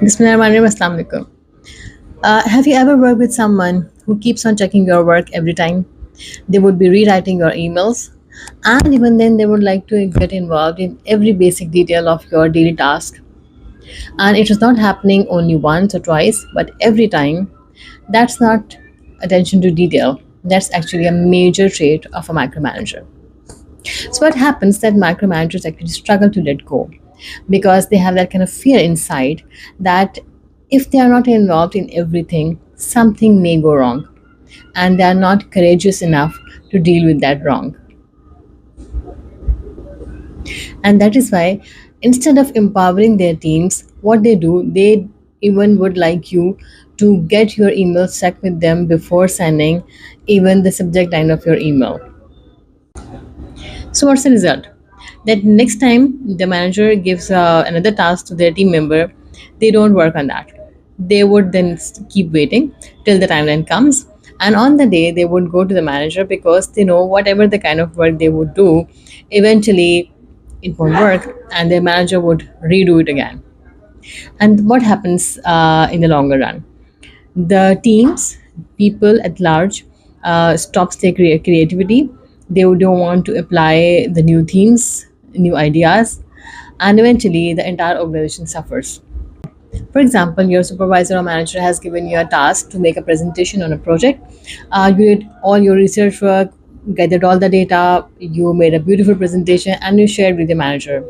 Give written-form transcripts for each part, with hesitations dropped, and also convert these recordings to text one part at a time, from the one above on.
Bismillahirrahmanirrahim. Assalamu alaikum. Have you ever worked with someone who keeps on checking your work every time? They would be rewriting your emails, and even then, they would like to get involved in every basic detail of your daily task. And it is not happening only once or twice, but every time. That's not attention to detail. That's actually a major trait of a micromanager. So what happens that micromanagers actually struggle to let go because they have that kind of fear inside that if they are not involved in everything, something may go wrong, and they are not courageous enough to deal with that wrong. And that is why instead of empowering their teams, what they do, they even would like you to get your email checked with them before sending even the subject line of your email. So what's the result? That next time the manager gives another task to their team member, they don't work on that. They would then keep waiting till the timeline comes, and on the day they would go to the manager because they know whatever the kind of work they would do, eventually it won't work, and their manager would redo it again. And what happens in the longer run? The teams, people at large, stops their creativity. They don't want to apply the new themes, new ideas, and eventually the entire organization suffers. For example, your supervisor or manager has given you a task to make a presentation on a project. You did all your research work, gathered all the data, you made a beautiful presentation, and you shared with your manager.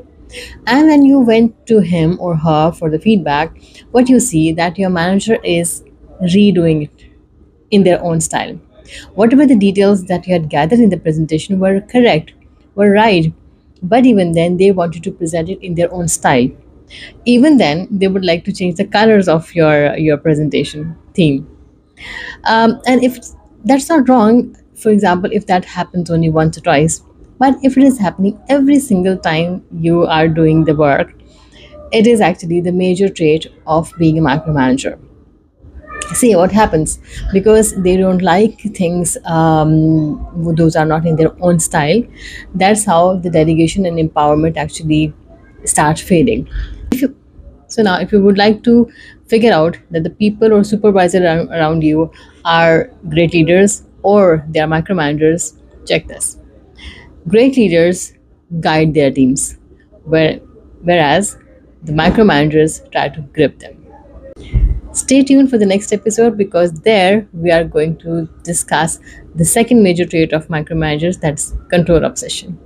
And when you went to him or her for the feedback, what you see that your manager is redoing it in their own style. Whatever the details that you had gathered in the presentation were correct, were right, but even then they wanted to present it in their own style. Even then, they would like to change the colors of your presentation theme. And if that's not wrong, for example, if that happens only once or twice, but if it is happening every single time you are doing the work, it is actually the major trait of being a micromanager. See what happens because they don't like things, those are not in their own style. That's how the delegation and empowerment actually start fading. So now, if you would like to figure out that the people or supervisor around you are great leaders or they are micromanagers, check this. Great leaders guide their teams, whereas the micromanagers try to grip them. Stay tuned for the next episode because there we are going to discuss the second major trait of micromanagers, that's control obsession.